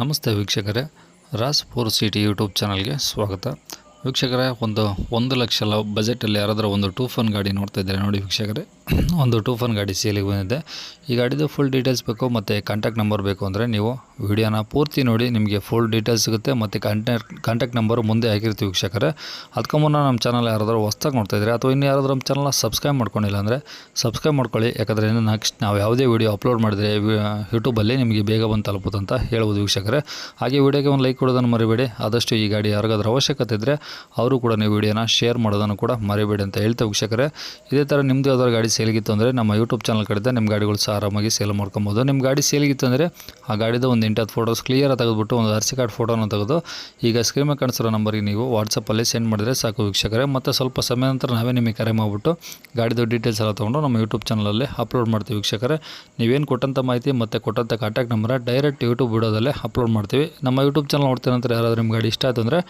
ನಮಸ್ತೆ ವೀಕ್ಷಕರೇ, Raas four city YouTube ಚಾನಲ್ಗೆ ಸ್ವಾಗತ. ವೀಕ್ಷಕರೇ, ಒಂದು ಲಕ್ಷ ಬಜೆಟಲ್ಲಿ ಯಾರಾದರೂ ಒಂದು ಟೂಫನ್ ಗಾಡಿ ನೋಡ್ತಾ ಇದ್ದಾರೆ ನೋಡಿ ವೀಕ್ಷಕರೇ. ಒಂದು ಟೂಫನ್ ಗಾಡಿ ಸೇಲಿಗೆ ಬಂದಿದೆ. ಈ ಗಾಡಿದು ಫುಲ್ ಡೀಟೇಲ್ಸ್ ಬೇಕು ಮತ್ತು ಕಾಂಟ್ಯಾಕ್ಟ್ ನಂಬರ್ ಬೇಕು ಅಂದರೆ ನೀವು ವಿಡಿಯೋನ ಪೂರ್ತಿ ನೋಡಿ, ನಿಮಗೆ ಫುಲ್ ಡೀಟೇಲ್ಸ್ ಸಿಗುತ್ತೆ ಮತ್ತು ಕಾಂಟ್ಯಾಕ್ಟ್ ನಂಬರ್ ಮುಂದೆ ಹಾಕಿರ್ತೀವಿ ವೀಕ್ಷಕರೇ. ಅದಕ್ಕೂ ಮುನ್ನ ನಮ್ಮ ಚಾನಲ್ ಯಾರಾದರೂ ಹೊಸ್ದಾಗಿ ನೋಡ್ತಾ ಇದ್ದಾರೆ ಅಥವಾ ಇನ್ನು ಯಾರಾದರೂ ನಮ್ಮ ಚಾನಲ್ನ ಸಬ್ಸ್ಕ್ರೈಬ್ ಮಾಡ್ಕೊಂಡಿಲ್ಲ ಅಂದರೆ ಸಬ್ಸ್ಕ್ರೈಬ್ ಮಾಡ್ಕೊಳ್ಳಿ. ಯಾಕಂದರೆ ನೆಕ್ಸ್ಟ್ ನಾವು ಯಾವುದೇ ವಿಡಿಯೋ ಅಪ್ಲೋಡ್ ಮಾಡಿದರೆ ಯೂಟ್ಯೂಬಲ್ಲಿ ನಿಮಗೆ ಬೇಗ ಬಂದು ತಲುಪುತ್ತೆ ಅಂತ ಹೇಳ್ಬೋದು ವೀಕ್ಷಕರೇ. ಹಾಗೆ ವಿಡಿಯೋಗೆ ಒಂದು ಲೈಕ್ ಕೊಡೋದನ್ನು ಮರಿಬೇಡಿ. ಆದಷ್ಟು ಈ ಗಾಡಿ ಯಾರಿಗಾದ್ರೂ ಅವಶ್ಯಕತೆ ಇದ್ದರೆ ಅವರು ಕೂಡ ನೀವು ವಿಡಿಯೋನ ಶೇರ್ ಮಾಡೋದನ್ನು ಕೂಡ ಮರಿಬೇಡಿ ಅಂತ ಹೇಳ್ತಾ ವೀಕ್ಷಕರೇ. ಇದೇ ಥರ ನಿಮ್ಮದು ಯಾವ್ದಾದ್ರು ಗಾಡಿ ಸೇಲಿಗಿತ್ತು ಅಂದರೆ ನಮ್ಮ ಯೂಟ್ಯೂಬ್ ಚಾನಲ್ ಕಡೆದ ನಿಮ್ಮ ಗಾಡಿಗಳು ಸಹ ಆರಾಮಾಗಿ ಸೇಲ್ ಮಾಡ್ಕೊಬೋದು. ನಿಮ್ಮ ಗಾಡಿ ಸೇಲಿಗಿತ್ತು ಅಂದರೆ ಆ ಗಾಡಿದ ಒಂದು 8 ಫೋಟೋಸ್ ಕ್ಲಿಯರ್ ತೆಗೆದುಬಿಟ್ಟು ಒಂದು RC ಕಾರ್ಡ್ ಫೋಟೋನ ತೆಗೆದು ಈಗ ಸ್ಕ್ರೀನ್ ಮೇಲೆ ಕಾಣಿಸಿರೋ ನಂಬರಿಗೆ ನೀವು ವಾಟ್ಸಪ್ಪಲ್ಲಿ ಸೆಂಡ್ ಮಾಡಿದರೆ ಸಾಕು ವೀಕ್ಷಕರೇ. ಮತ್ತು ಸ್ವಲ್ಪ ಸಮಯ ನಂತರ ನಾವೇ ನಿಮಗೆ ಕರೆ ಮಾಡಿಬಿಟ್ಟು ಗಾಡಿದು ಡೀಟೇಲ್ಸ್ ಎಲ್ಲ ತೊಗೊಂಡು ನಮ್ಮ ಯೂಟ್ಯೂಬ್ ಚಾನಲಲ್ಲಿ ಅಪ್ಲೋಡ್ ಮಾಡ್ತೀವಿ ವೀಕ್ಷಕರೇ. ನೀವೇನು ಕೊಟ್ಟಂಥ ಮಾಹಿತಿ ಮತ್ತು ಕೊಟ್ಟಂಥ ಕಾಂಟ್ಯಾಕ್ಟ್ ನಂಬರ್ ಡೈರೆಕ್ಟ್ ಯೂಟ್ಯೂಬ್ ವಿಡಿಯೋದಲ್ಲೇ ಅಪ್ಲೋಡ್ ಮಾಡ್ತೀವಿ. ನಮ್ಮ ಯೂಟ್ಯೂಬ್ ಚಾನಲ್ ನೋಡ್ತೀರ ನಂತರ ಯಾರಾದರೂ ನಿಮ್ಮ ಗಾಡಿ ಇಷ್ಟ ಆಯಿತು ಅಂದರೆ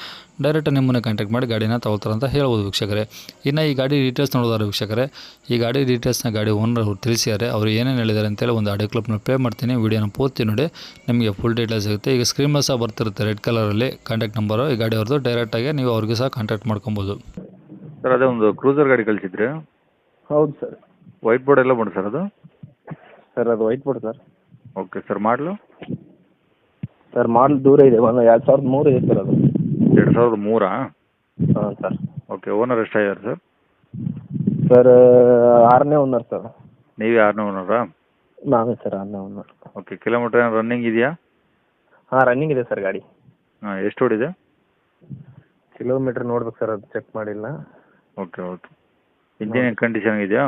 ಡೈರೆಕ್ಟ್ ನಿಮ್ಮನ್ನೇ ಕಾಂಟ್ಯಾಕ್ಟ್ ಮಾಡಿ ಗಾಡಿನ ತಗೊಳ್ತಾರೆ ಅಂತ ಹೇಳ್ಬೋದು ವೀಕ್ಷಕರೇ. ಇನ್ನು ಈ ಗಾಡಿ ಡೀಟೇಲ್ಸ್ ನೋಡೋದಾರೆ ವೀಕ್ಷಕರೇ, ಈ ಗಾಡಿ ಡೀಟೇಲ್ಸ್ನ ಗಾಡಿ ಓನರ್ ಅವರು ತಿಳಿಸಿದ್ದಾರೆ. ಅವರು ಏನೇನು ಹೇಳಿದ್ದಾರೆ ಅಂತೇಳಿ ಒಂದು ಆಡಿಯೋ ಕ್ಲಿಪ್ನ ಪ್ಲೇ ಮಾಡ್ತೀನಿ. ವಿಡಿಯೋನ ಪೂರ್ತಿ ನೋಡಿ, ನಿಮಗೆ ಫುಲ್ ಡೀಟೇಲ್ಸ್ ಸಿಗುತ್ತೆ. ಈಗ ಸ್ಕ್ರೀನ್ ಮೇಲೆ ಸಹ ಬರ್ತಿರುತ್ತೆ ರೆಡ್ ಕಲರಲ್ಲಿ ಕಾಂಟ್ಯಾಕ್ಟ್ ನಂಬರು. ಈ ಗಾಡಿ ಅವ್ರದ್ದು ಡೈರೆಕ್ಟಾಗಿ ನೀವು ಅವ್ರಿಗೆ ಸಹ ಕಾಂಟ್ಯಾಕ್ಟ್ ಮಾಡ್ಕೊಬೋದು. ಸರ್ ಅದೇ ಒಂದು ಕ್ರೂಸರ್ ಗಾಡಿ ಕಳಿಸಿದ್ರಿ. ಹೌದು ಸರ್. ವೈಟ್ ಬೋರ್ಡ್ ಎಲ್ಲ ಮಾಡಿ ಸರ್ ಅದು. ಸರ್ ಅದು white board sir. Okay sir, model sir model ದೂರ ಇದೆ, ಒಂದು 2003 ಇದೆ ಸರ್ ಅದು. 2003? ಹಾಂ ಸರ್. ಓಕೆ, ಓನರ್ ಎಷ್ಟಾಗಿದ್ದಾರೆ ಸರ್? ಸರ್ 6ನೇ ಓನರ್ ಸರ್. ನೀವೇ 6ನೇ ಓನರಾ? ನಾವೇ ಸರ್ 6ನೇ ಓನರ್. ಓಕೆ, ಕಿಲೋಮೀಟರ್ ಏನು ರನ್ನಿಂಗ್ ಇದೆಯಾ? ಹಾಂ ರನ್ನಿಂಗ್ ಇದೆ ಸರ್ ಗಾಡಿ. ಹಾಂ, ಎಷ್ಟು ಓಡಿದೆ? ಕಿಲೋಮೀಟ್ರ್ ನೋಡ್ಬೇಕು ಸರ್, ಅದು ಚೆಕ್ ಮಾಡಿಲ್ಲ. Okay okay. ಇಂಜಿನ್ ಕಂಡೀಷನ್ ಇದೆಯಾ?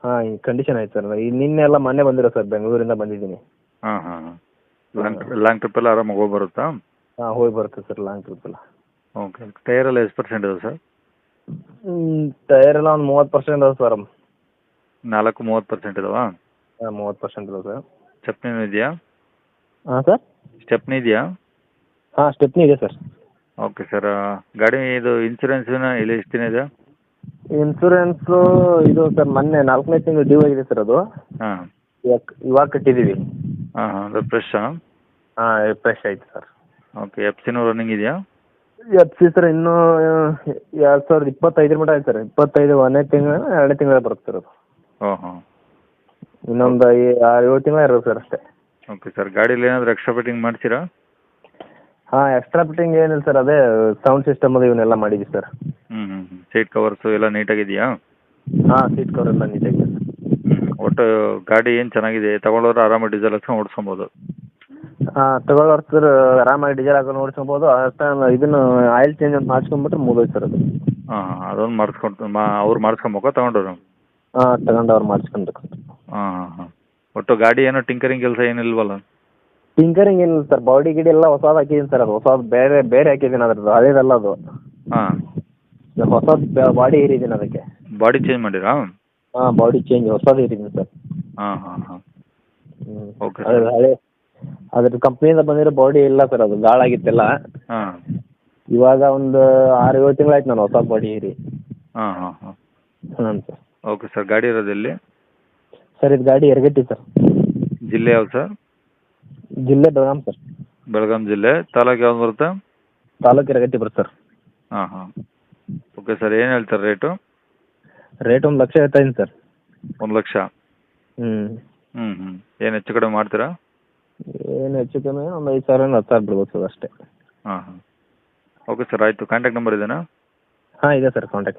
ಹಾಂ ಈ ಕಂಡೀಷನ್ ಆಯ್ತು ಸರ್. ನಿನ್ನೆ ಎಲ್ಲ ಮೊನ್ನೆ ಬಂದಿರೋ ಸರ್, ಬೆಂಗಳೂರಿಂದ ಬಂದಿದ್ದೀನಿ. ಹಾಂ ಹಾಂ ಹಾಂ. ಲಾಂಗ್ ಟ್ರಿಪ್ ಎಲ್ಲ ಆರಾಮಾಗಿ ಹೋಗಿ ಬರುತ್ತಾ? ಹಾಂ ಹೋಗಿ ಬರುತ್ತೆ ಸರ್ ಲಾಂಗ್ ಟ್ರಿಪ್ ಎಲ್ಲ. ಓಕೆ, ಟೈರ್ ಎಲ್ಲ ಎಷ್ಟು ಪರ್ಸೆಂಟ್ ಇದೆ ಸರ್? ಟೈರ್ ಎಲ್ಲ ಒಂದು 30% ಇದಾವೆ ಸರ್. 30% ಇದಾವಾ? ಹಾಂ 30% ಇದಾವೆ ಸರ್. ಸ್ಟೆಪ್ನಿ ಇದೆಯಾ? ಹಾಂ ಸರ್. ಸ್ಟೆಪ್ನಿ ಇದೆಯಾ? ಹಾಂ ಸ್ಟೆಪ್ನಿ ಇದೆ ಸರ್. ಓಕೆ ಸರ್, ಗಾಡಿ ಇದು ಇನ್ಸೂರೆನ್ಸಿನ ಇಲ್ಲಿ ಎಷ್ಟು ದಿನ ಇದೆ? ಇನ್ಸೂರೆನ್ಸು ಇದು ಸರ್ ಮೊನ್ನೆ 4ನೇ ತಿಂಗಳು ಡ್ಯೂ ಆಗಿದೆ ಸರ್ ಅದು. ಹಾಂ ಇವಾಗ ಕಟ್ಟಿದ್ದೀವಿ. ಹಾಂ ಹಾಂ, ಅದು ಫ್ರೆಶ್ಶಾ? ಹಾಂ ಫ್ರೆಶ್ ಆಯ್ತು ಸರ್. ಓಕೆ, ಎಫ್ಸಿನೂ ರನ್ನಿಂಗ್ ಇದೆಯಾ? FC ಸರ್ ಇನ್ನೂ 2025 ಮಟ್ಟ ಆಯ್ತು ಸರ್. 25 1ನೇ ತಿಂಗಳು 2ನೇ ತಿಂಗಳ ಬರುತ್ತೆ ಸರ್ ಅದು. ಓ ಹಾಂ. ಇನ್ನೊಂದು 7 ತಿಂಗಳು ಇರೋದು ಸರ್ ಅಷ್ಟೇ. ಓಕೆ ಸರ್, ಗಾಡೀಲಿ ಏನಾದರೂ ಎಕ್ಸ್ಟ್ರಾ ಫಿಟ್ಟಿಂಗ್ ಮಾಡ್ತೀರಾ? ಹಾಂ ಎಕ್ಸ್ಟ್ರಾ ಫಿಟ್ಟಿಂಗ್ ಏನಿಲ್ಲ ಸರ್, ಅದೇ ಸೌಂಡ್ ಸಿಸ್ಟಮ್ ಅದು ಇವನ್ನೆಲ್ಲ ಮಾಡಿದ್ವಿ ಸರ್. ಸೀಟ್ ಕವರ್ಸು ಎಲ್ಲ ನೀಟಾಗಿದೆಯಾ? ಹಾಂ ಸೀಟ್ ಕವರ್ ಎಲ್ಲ ನೀಟಾಗಿದೆ ಸರ್. ಒಟ್ಟು ಗಾಡಿ ಏನು ಚೆನ್ನಾಗಿದೆ, ತಗೊಳ್ಳೋರು ಆರಾಮಾಗಿ ಡೀಸೆಲ್ ಹಾಕ್ಸ್ಕೊಂಡು ಓಡಿಸ್ಕೊಬೋದು. ಹಾಂ ತಗೊಳ್ಳೋರು ಸರ್ ಆರಾಮಾಗಿ ಡೀಸೆಲ್ ಹಾಕೊಂಡು ನೋಡ್ಕೊಬೋದು. ಅಷ್ಟೇ ಇದನ್ನು ಆಯಿಲ್ ಚೇಂಜ್ ಅಂತ ಮಾಡಿಸ್ಕೊಂಡ್ಬಿಟ್ರೆ ಮುಗಿದೋಯ್ತು ಸರ್ ಅದು. ಹಾಂ ಹಾಂ, ಅದೊಂದು ಮಾಡಿಸ್ಕೊಂಡು ಅವ್ರು ಮಾಡಿಸ್ಕೊಬೇಕಾ ತಗೊಂಡವ್ರು? ಹಾಂ ತಗೊಂಡವ್ರು ಮಾಡಿಸ್ಕೊಬೇಕು ಸರ್. ಹಾಂ ಹಾಂ ಹಾಂ. ಒಟ್ಟು ಗಾಡಿ ಏನೋ ಟಿಂಕರಿಂಗ್ ಕೆಲಸ ಏನಿಲ್ವಲ್ಲ? ಟಿಂಕರಿಂಗ್ ಏನಿಲ್ಲ ಸರ್, ಬಾಡಿ ಗಿಡಿ ಎಲ್ಲ ಹೊಸದು ಹಾಕಿದ್ದೀನಿ ಸರ್. ಅದು ಹೊಸದು ಬೇರೆ ಹಾಕಿದ್ದೀನಿ ಅದ್ರದ್ದು, ಅದೇದಲ್ಲ ಅದು. ಹಾಂ, ಹೊಸದು ಬಾಡಿ ಏರಿದ್ದೀನಿ ಅದಕ್ಕೆ. ಬಾಡಿ ಚೇಂಜ್ ಮಾಡಿರಾ? ಹಾಂ ಬಾಡಿ ಚೇಂಜ್ ಹೊಸದು ಏರಿದ್ದೀನಿ ಸರ್. ಹಾಂ ಹಾಂ ಹಾಂ. ಓಕೆ ಅದು ಸರ್. ಹಳೆ ಅದ್ರ ಕಂಪ್ನಿಯಿಂದ ಬಂದಿರೋ ಬಾಡಿ ಇಲ್ಲ ಸರ್, ಅದು ಗಾಳಾಗಿತ್ತೆಲ್ಲ. ಹಾಂ ಇವಾಗ ಒಂದು 6-7 ತಿಂಗಳಾಯ್ತು ನಾನು ಹೊಸ ಬಾಡಿ ಏರಿ. ಹಾಂ ಹಾಂ ಹಾಂ. ಹಾಂ ಸರ್. ಓಕೆ ಸರ್, ಗಾಡಿ ಇರೋದೆಲ್ಲಿ? ಸರ್ ಇದು ಗಾಡಿ ಯರಗಟ್ಟಿ ಸರ್. ಜಿಲ್ಲೆ ಯಾವ್ದು ಸರ್? ಜಿಲ್ಲೆ ಬೆಳಗಾಂ ಸರ್. ಬೆಳಗಾಂ ಜಿಲ್ಲೆ. ತಾಲೂಕು ಯಾವ್ದು ಬರುತ್ತೆ? ತಾಲೂಕು ಯರಗಟ್ಟಿ ಬರುತ್ತೆ ಸರ್. ಹಾಂ ಹಾಂ. ಓಕೆ ಸರ್, ಏನು ಹೇಳ್ತಾರೆ ರೇಟು? ರೇಟ್ 1 ಲಕ್ಷ ಹೇಳ್ತಾ ಇದ್ದೀನಿ ಸರ್. 1 ಲಕ್ಷ? ಹ್ಞೂ ಏನು ಹೆಚ್ಚು ಕಡಿಮೆ ಮಾಡ್ತೀರಾ? ಏನು ಹೆಚ್ಚು ಕಮ್ಮಿ ಒಂದು 5,000 10,000 ಬಿಡ್ಬೋದು ಸರ್ ಅಷ್ಟೇ. ಹಾಂ ಹಾಂ. ಓಕೆ ಸರ್, ಆಯಿತು. ಕಾಂಟ್ಯಾಕ್ಟ್ ನಂಬರ್ ಇದೆಯಾ? ಹಾಂ ಇದೆ ಸರ್ ಕಾಂಟ್ಯಾಕ್ಟ್.